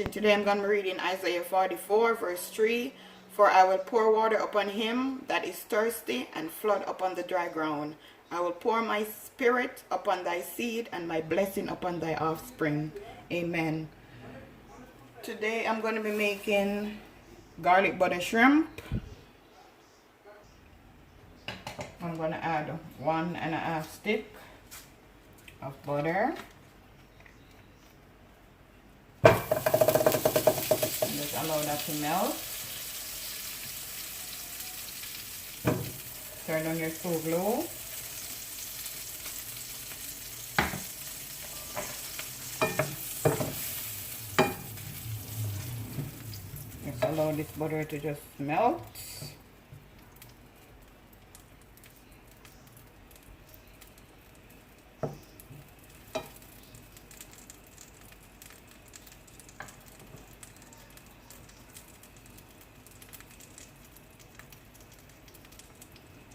Kitchen. Today I'm going to be reading Isaiah 44 verse 3. For I will pour water upon him that is thirsty and flood upon the dry ground. I will pour my spirit upon thy seed and my blessing upon thy offspring. Amen. Today I'm going to be making garlic butter shrimp. I'm going to add 1.5 stick of butter. Just allow that to melt. Turn on your stove low. Just allow this butter to just melt.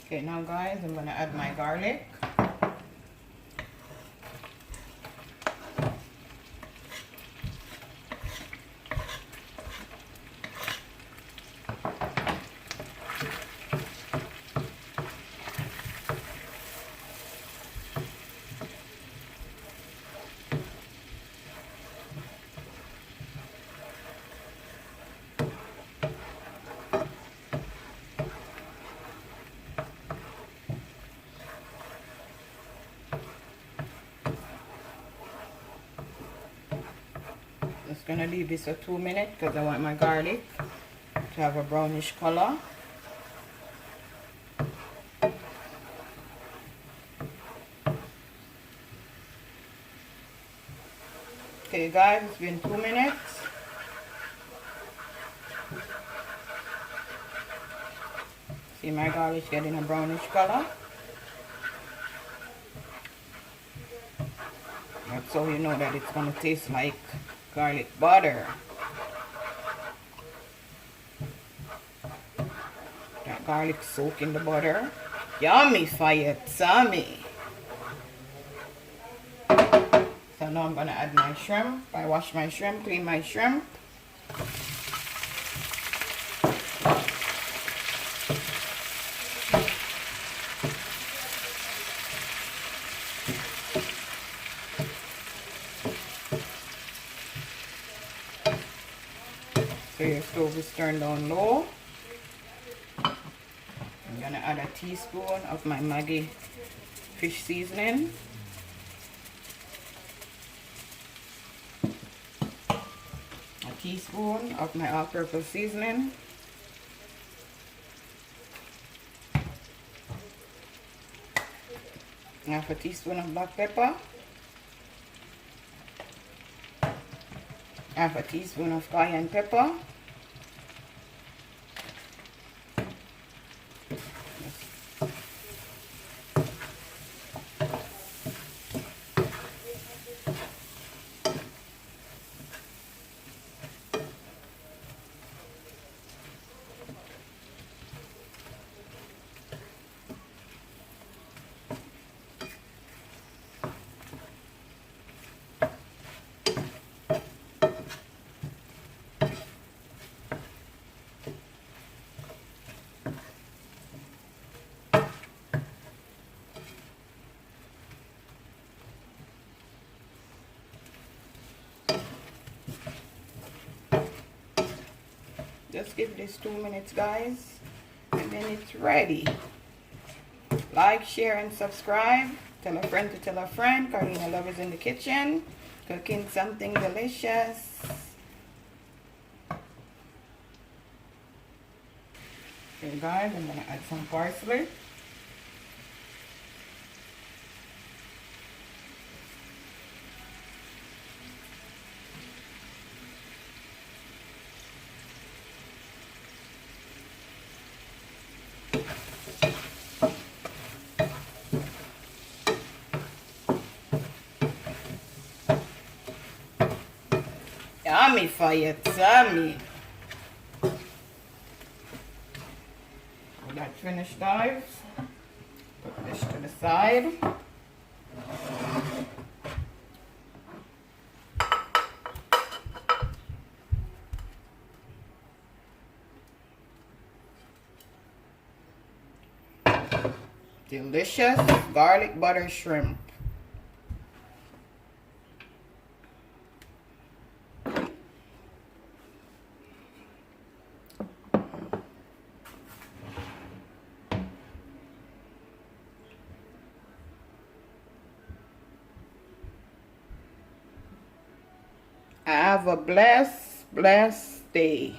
Okay, now guys, I'm going to add my garlic. Just gonna leave this for 2 minutes because I want my garlic to have a brownish color. Okay guys, it's been 2 minutes. See my garlic getting a brownish color. That's how you know that it's gonna taste like garlic butter. That garlic soak in the butter. Yummy fire, tummy. So now I'm gonna add my shrimp. I wash my shrimp, clean my shrimp. So your stove is turned down low. I'm gonna add a teaspoon of my Maggi fish seasoning. A teaspoon of my all-purpose seasoning. Half a teaspoon of black pepper. Half a teaspoon of cayenne pepper. Just give this 2 minutes guys and then it's ready. Like, share and subscribe. Tell a friend to tell a friend. Carolina Love is in the kitchen cooking something delicious. Okay guys, I'm gonna add some parsley. Yummy fire, tummy. That finished guys. Put this to the side. Delicious garlic butter shrimp. Have a blessed day.